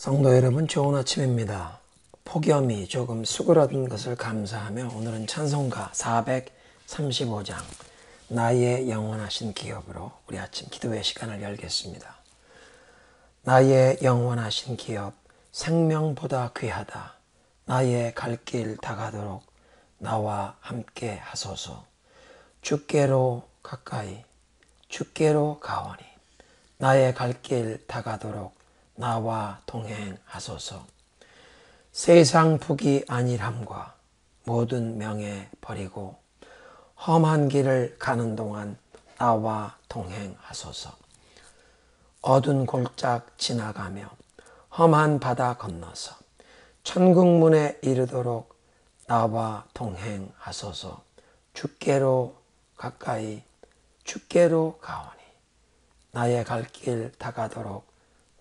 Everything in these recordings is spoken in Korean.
성도 여러분, 좋은 아침입니다. 폭염이 조금 수그러든 것을 감사하며 오늘은 찬송가 435장 나의 영원하신 기업으로 우리 아침 기도의 시간을 열겠습니다. 나의 영원하신 기업 생명보다 귀하다. 나의 갈 길 다가도록 나와 함께 하소서. 주께로 가까이 주께로 가오니 나의 갈 길 다가도록 나와 동행하소서. 세상 북이 안일함과 모든 명예 버리고 험한 길을 가는 동안 나와 동행하소서. 어두운 골짝 지나가며 험한 바다 건너서 천국문에 이르도록 나와 동행하소서. 주께로 가까이 주께로 가오니 나의 갈 길 다가도록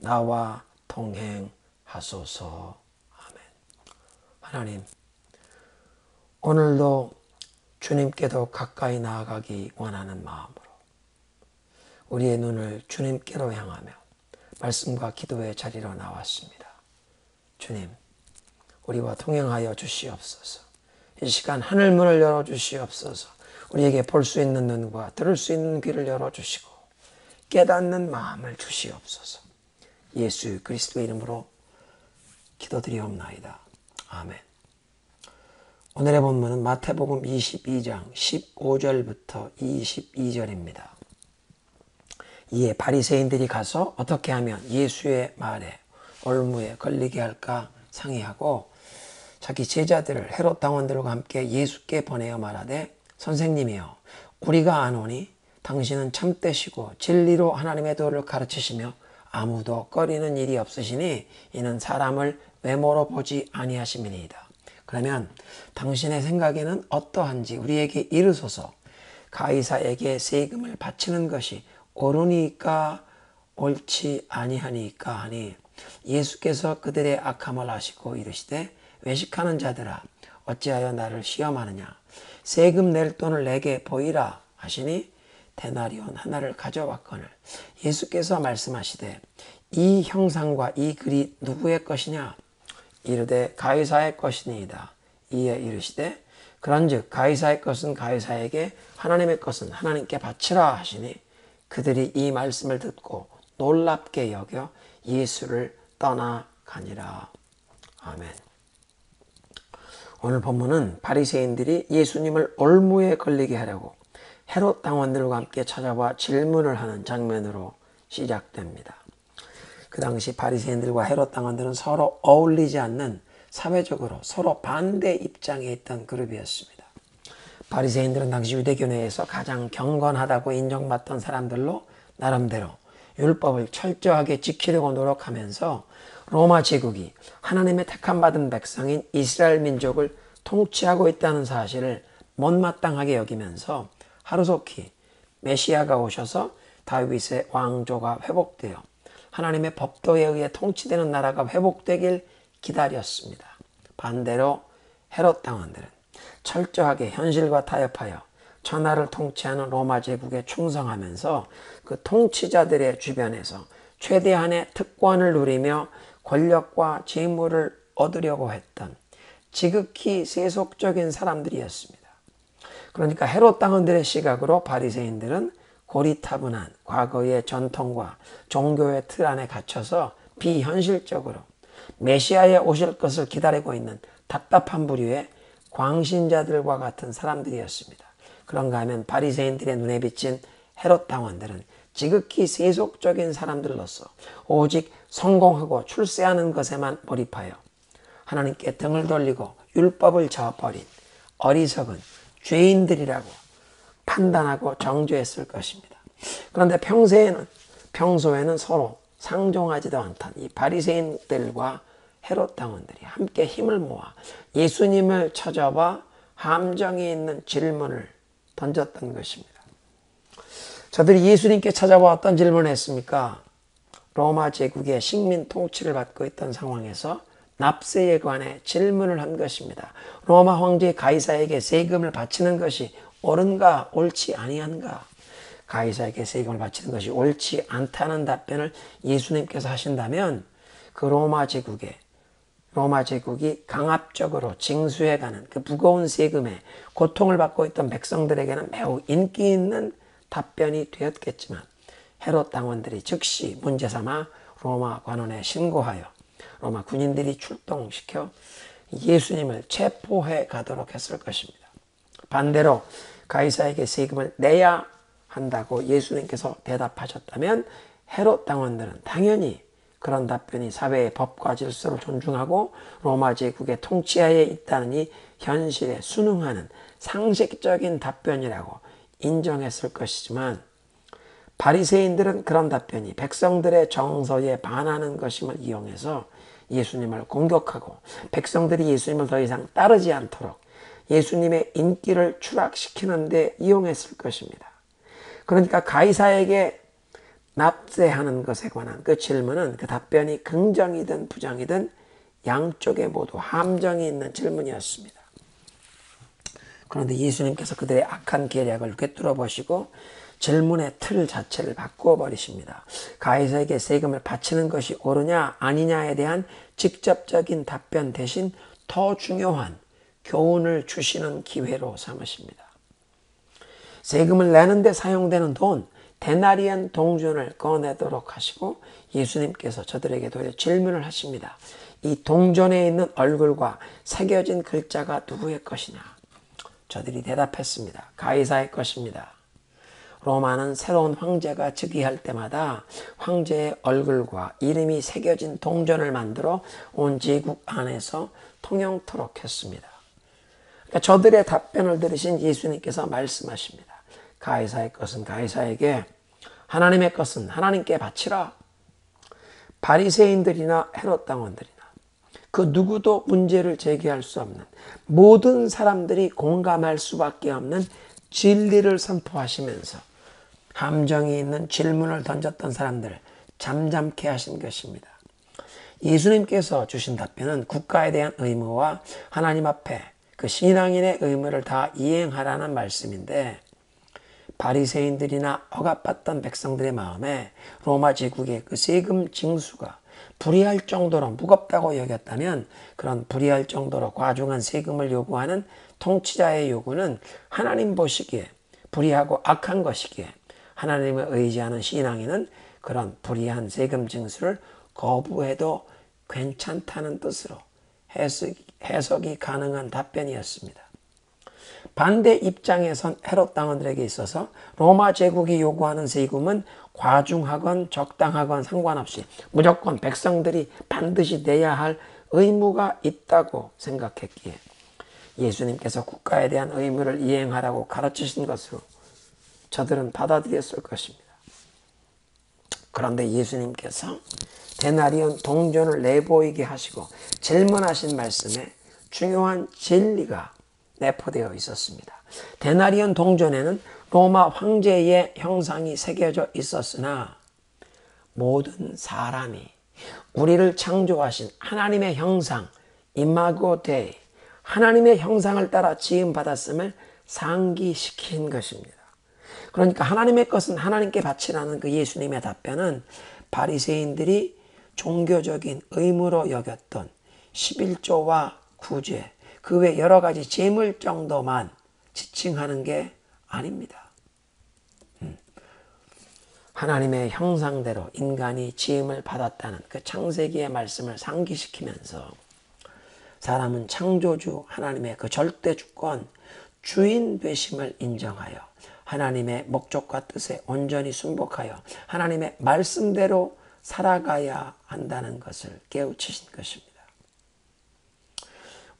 나와 동행하소서. 아멘. 하나님, 오늘도 주님께도 가까이 나아가기 원하는 마음으로 우리의 눈을 주님께로 향하며 말씀과 기도의 자리로 나왔습니다. 주님, 우리와 동행하여 주시옵소서. 이 시간 하늘문을 열어주시옵소서. 우리에게 볼 수 있는 눈과 들을 수 있는 귀를 열어주시고 깨닫는 마음을 주시옵소서. 예수 그리스도의 이름으로 기도드리옵나이다. 아멘. 오늘의 본문은 마태복음 22장 15절부터 22절입니다. 이에 바리새인들이 가서 어떻게 하면 예수의 말에 올무에 걸리게 할까 상의하고 자기 제자들을 헤롯 당원들과 함께 예수께 보내어 말하되 선생님이여 우리가 아노니 당신은 참되시고 진리로 하나님의 도를 가르치시며 아무도 꺼리는 일이 없으시니 이는 사람을 외모로 보지 아니하심이니이다. 그러면 당신의 생각에는 어떠한지 우리에게 이르소서. 가이사에게 세금을 바치는 것이 옳으니까 옳지 아니하니까 하니 예수께서 그들의 악함을 아시고 이르시되 외식하는 자들아 어찌하여 나를 시험하느냐. 세금 낼 돈을 내게 보이라 하시니 데나리온 하나를 가져왔거늘 예수께서 말씀하시되 이 형상과 이 글이 누구의 것이냐. 이르되 가이사의 것이니이다. 이에 이르시되 그런즉 가이사의 것은 가이사에게 하나님의 것은 하나님께 바치라 하시니 그들이 이 말씀을 듣고 놀랍게 여겨 예수를 떠나가니라. 아멘. 오늘 본문은 바리새인들이 예수님을 올무에 걸리게 하려고 헤롯 당원들과 함께 찾아와 질문을 하는 장면으로 시작됩니다. 그 당시 바리새인들과 헤롯 당원들은 서로 어울리지 않는 사회적으로 서로 반대 입장에 있던 그룹이었습니다. 바리새인들은 당시 유대교 내에서 가장 경건하다고 인정받던 사람들로 나름대로 율법을 철저하게 지키려고 노력하면서 로마 제국이 하나님의 택함받은 백성인 이스라엘 민족을 통치하고 있다는 사실을 못마땅하게 여기면서 하루속히 메시아가 오셔서 다윗의 왕조가 회복되어 하나님의 법도에 의해 통치되는 나라가 회복되길 기다렸습니다. 반대로 헤롯 당원들은 철저하게 현실과 타협하여 천하를 통치하는 로마 제국에 충성하면서 그 통치자들의 주변에서 최대한의 특권을 누리며 권력과 재물을 얻으려고 했던 지극히 세속적인 사람들이었습니다. 그러니까 헤롯 당원들의 시각으로 바리새인들은 고리타분한 과거의 전통과 종교의 틀 안에 갇혀서 비현실적으로 메시아에 오실 것을 기다리고 있는 답답한 부류의 광신자들과 같은 사람들이었습니다. 그런가 하면 바리새인들의 눈에 비친 헤롯 당원들은 지극히 세속적인 사람들로서 오직 성공하고 출세하는 것에만 몰입하여 하나님께 등을 돌리고 율법을 저버린 어리석은 죄인들이라고 판단하고 정죄했을 것입니다. 그런데 평소에는 서로 상종하지도 않던 이 바리새인들과 헤롯 당원들이 함께 힘을 모아 예수님을 찾아와 함정이 있는 질문을 던졌던 것입니다. 저들이 예수님께 찾아와 어떤 질문을 했습니까? 로마 제국의 식민 통치를 받고 있던 상황에서 납세에 관해 질문을 한 것입니다. 로마 황제 가이사에게 세금을 바치는 것이 옳은가 옳지 아니한가. 가이사에게 세금을 바치는 것이 옳지 않다는 답변을 예수님께서 하신다면 그 로마 제국이 강압적으로 징수해가는 그 무거운 세금에 고통을 받고 있던 백성들에게는 매우 인기 있는 답변이 되었겠지만 헤롯 당원들이 즉시 문제 삼아 로마 관원에 신고하여 로마 군인들이 출동시켜 예수님을 체포해 가도록 했을 것입니다. 반대로 가이사에게 세금을 내야 한다고 예수님께서 대답하셨다면 헤롯 당원들은 당연히 그런 답변이 사회의 법과 질서를 존중하고 로마 제국의 통치하에 있다는 이 현실에 순응하는 상식적인 답변이라고 인정했을 것이지만 바리새인들은 그런 답변이 백성들의 정서에 반하는 것임을 이용해서 예수님을 공격하고 백성들이 예수님을 더 이상 따르지 않도록 예수님의 인기를 추락시키는 데 이용했을 것입니다. 그러니까 가이사에게 납세하는 것에 관한 그 질문은 그 답변이 긍정이든 부정이든 양쪽에 모두 함정이 있는 질문이었습니다. 그런데 예수님께서 그들의 악한 계략을 꿰뚫어 보시고 질문의 틀 자체를 바꾸어 버리십니다. 가이사에게 세금을 바치는 것이 옳으냐 아니냐에 대한 직접적인 답변 대신 더 중요한 교훈을 주시는 기회로 삼으십니다. 세금을 내는데 사용되는 돈 데나리온 동전을 꺼내도록 하시고 예수님께서 저들에게 도리어 질문을 하십니다. 이 동전에 있는 얼굴과 새겨진 글자가 누구의 것이냐? 저들이 대답했습니다. 가이사의 것입니다. 로마는 새로운 황제가 즉위할 때마다 황제의 얼굴과 이름이 새겨진 동전을 만들어 온 제국 안에서 통용토록 했습니다. 그러니까 저들의 답변을 들으신 예수님께서 말씀하십니다. 가이사의 것은 가이사에게, 하나님의 것은 하나님께 바치라. 바리새인들이나 헤롯 당원들이나 그 누구도 문제를 제기할 수 없는, 모든 사람들이 공감할 수밖에 없는 진리를 선포하시면서 함정이 있는 질문을 던졌던 사람들을 잠잠케 하신 것입니다. 예수님께서 주신 답변은 국가에 대한 의무와 하나님 앞에 그 신앙인의 의무를 다 이행하라는 말씀인데, 바리새인들이나 억압받던 백성들의 마음에 로마 제국의 그 세금 징수가 불이할 정도로 무겁다고 여겼다면, 그런 불이할 정도로 과중한 세금을 요구하는 통치자의 요구는 하나님 보시기에 불이하고 악한 것이기에 하나님을 의지하는 신앙인은 그런 불이한 세금 징수를 거부해도 괜찮다는 뜻으로 해석이 가능한 답변이었습니다. 반대 입장에선 헤롯 당원들에게 있어서 로마 제국이 요구하는 세금은 과중하건 적당하건 상관없이 무조건 백성들이 반드시 내야 할 의무가 있다고 생각했기에 예수님께서 국가에 대한 의무를 이행하라고 가르치신 것으로 저들은 받아들였을 것입니다. 그런데 예수님께서 데나리온 동전을 내보이게 하시고 질문하신 말씀에 중요한 진리가 내포되어 있었습니다. 데나리온 동전에는 로마 황제의 형상이 새겨져 있었으나 모든 사람이 우리를 창조하신 하나님의 형상, 이마고 데이, 하나님의 형상을 따라 지음받았음을 상기시킨 것입니다. 그러니까 하나님의 것은 하나님께 바치라는 그 예수님의 답변은 바리새인들이 종교적인 의무로 여겼던 11조와 구제, 그 외 여러 가지 재물 정도만 지칭하는 게 아닙니다. 하나님의 형상대로 인간이 지음을 받았다는 그 창세기의 말씀을 상기시키면서 사람은 창조주 하나님의 그 절대 주권, 주인 되심을 인정하여 하나님의 목적과 뜻에 온전히 순복하여 하나님의 말씀대로 살아가야 한다는 것을 깨우치신 것입니다.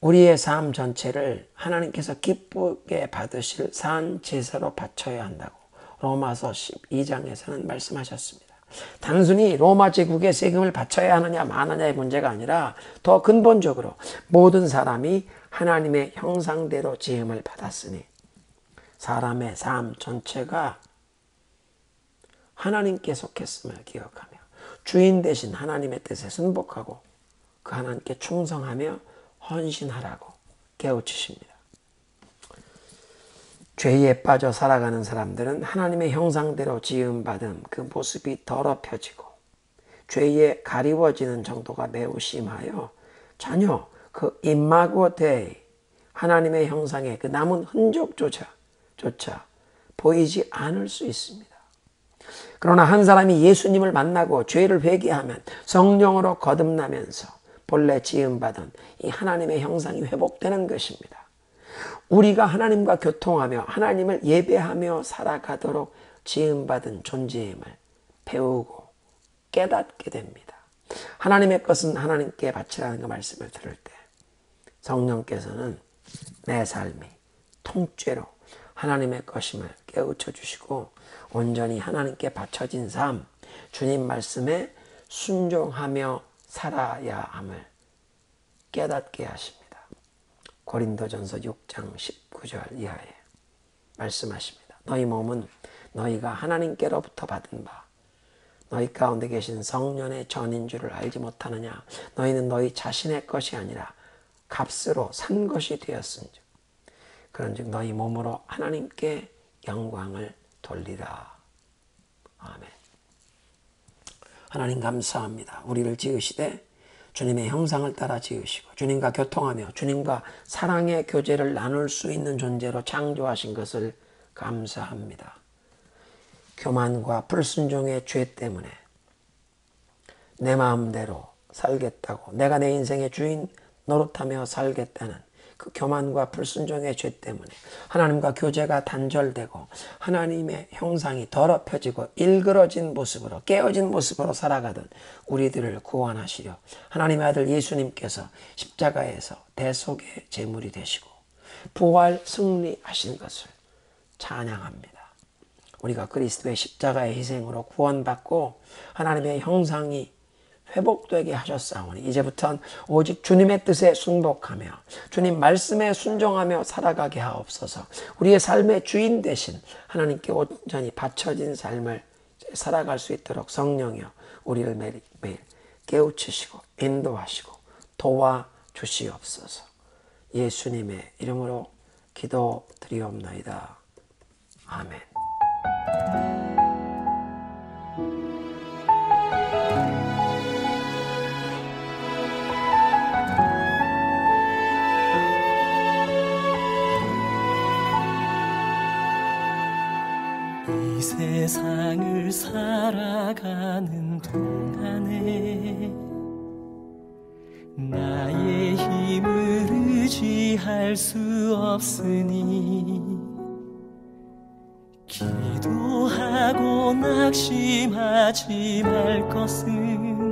우리의 삶 전체를 하나님께서 기쁘게 받으실 산 제사로 바쳐야 한다고 로마서 12장에서는 말씀하셨습니다. 단순히 로마 제국의 세금을 바쳐야 하느냐 마느냐의 문제가 아니라 더 근본적으로 모든 사람이 하나님의 형상대로 지음을 받았으니 사람의 삶 전체가 하나님께 속했음을 기억하며 주인 되신 하나님의 뜻에 순복하고 그 하나님께 충성하며 헌신하라고 깨우치십니다. 죄에 빠져 살아가는 사람들은 하나님의 형상대로 지음받은 그 모습이 더럽혀지고 죄에 가리워지는 정도가 매우 심하여 전혀 그 이마고 데이, 하나님의 형상의 그 남은 흔적조차 보이지 않을 수 있습니다. 그러나 한 사람이 예수님을 만나고 죄를 회개하면 성령으로 거듭나면서 본래 지음받은 이 하나님의 형상이 회복되는 것입니다. 우리가 하나님과 교통하며 하나님을 예배하며 살아가도록 지음받은 존재임을 배우고 깨닫게 됩니다. 하나님의 것은 하나님께 바치라는 그 말씀을 들을 때 성령께서는 내 삶이 통째로 하나님의 것임을 깨우쳐 주시고 온전히 하나님께 바쳐진 삶, 주님 말씀에 순종하며 살아야 함을 깨닫게 하십니다. 고린도전서 6장 19절 이하에 말씀하십니다. 너희 몸은 너희가 하나님께로부터 받은 바 너희 가운데 계신 성령의 전인 줄을 알지 못하느냐. 너희는 너희 자신의 것이 아니라 값으로 산 것이 되었은즉 그런즉 너희 몸으로 하나님께 영광을 돌리라. 아멘. 하나님 감사합니다. 우리를 지으시되 주님의 형상을 따라 지으시고 주님과 교통하며 주님과 사랑의 교제를 나눌 수 있는 존재로 창조하신 것을 감사합니다. 교만과 불순종의 죄 때문에 내 마음대로 살겠다고, 내가 내 인생의 주인 노릇하며 살겠다는 그 교만과 불순종의 죄 때문에 하나님과 교제가 단절되고 하나님의 형상이 더럽혀지고 일그러진 모습으로, 깨어진 모습으로 살아가던 우리들을 구원하시려 하나님의 아들 예수님께서 십자가에서 대속의 제물이 되시고 부활 승리하신 것을 찬양합니다. 우리가 그리스도의 십자가의 희생으로 구원받고 하나님의 형상이 회복되게 하셨사오니 이제부터는 오직 주님의 뜻에 순복하며 주님 말씀에 순종하며 살아가게 하옵소서. 우리의 삶의 주인 되신 하나님께 온전히 바쳐진 삶을 살아갈 수 있도록 성령이여 우리를 매일 깨우치시고 인도하시고 도와주시옵소서. 예수님의 이름으로 기도드리옵나이다. 아멘. 이 세상을 살아가는 동안에 나의 힘을 의지할 수 없으니 기도하고 낙심하지 말 것은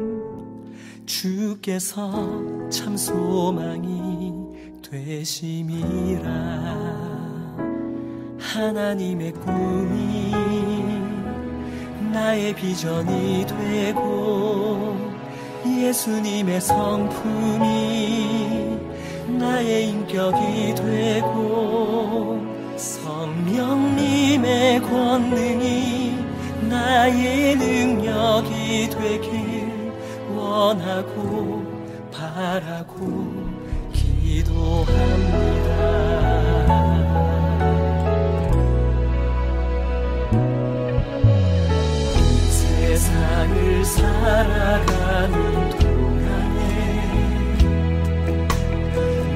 주께서 참 소망이 되심이라. 하나님의 꿈이 나의 비전이 되고 예수님의 성품이 나의 인격이 되고 성령님의 권능이 나의 능력이 되길 원하고 바라고 기도합니다. 세상을 살아가는 동안에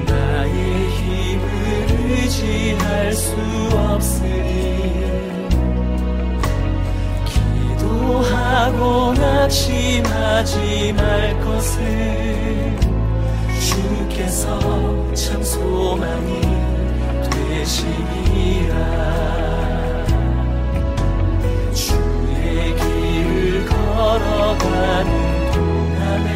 나의 힘을 의지할 수 없으니 기도하고 낙심하지 말 것을 주께서 참 소망이 되시리라. 걸어가는 동안에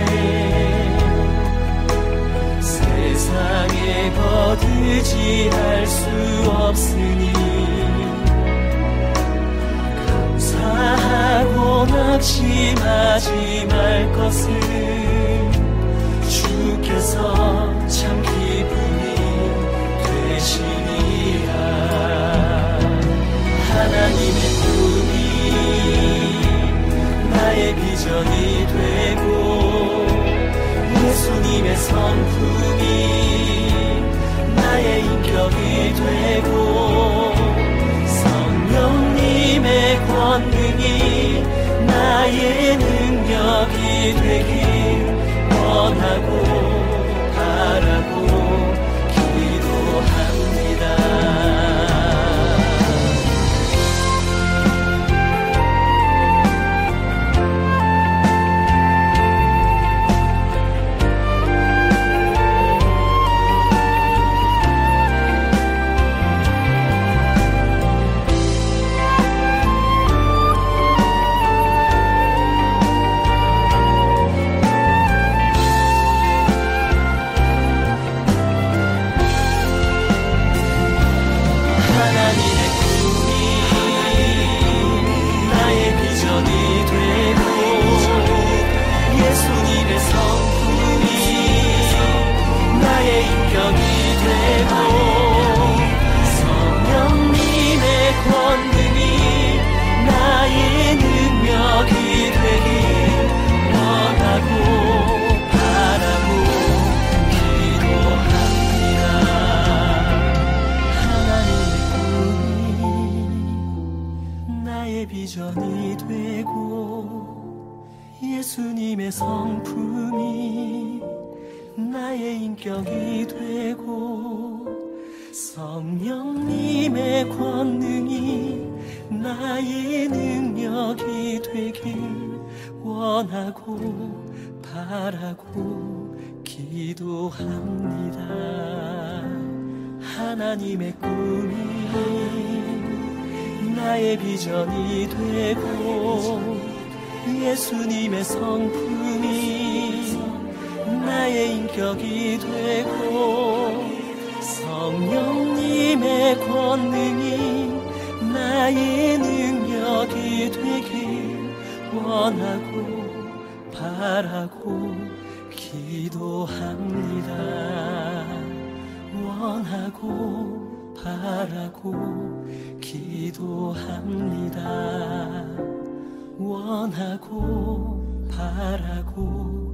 세상에 거두지할 수 없으니 감사하고 낙심하지 말 것을 주께서 참 기쁨이 되시리라. 하나님의 꿈이 나의 비전이 되고 예수님의 성품이 나의 인격이 되고 성령님의 권능이 나의 능력이 되길 원하고 바라고 기도합니다. 비전이 되고 예수님의 성품이 나의 인격이 되고 성령님의 권능이 나의 능력이 되길 원하고 바라고 기도합니다. 하나님의 꿈이 나의 비전이 되고 예수님의 성품이 나의 인격이 되고 성령님의 권능이 나의 능력이 되길 원하고 바라고 기도합니다. 원하고 바라고 기도합니다. 원하고 바라고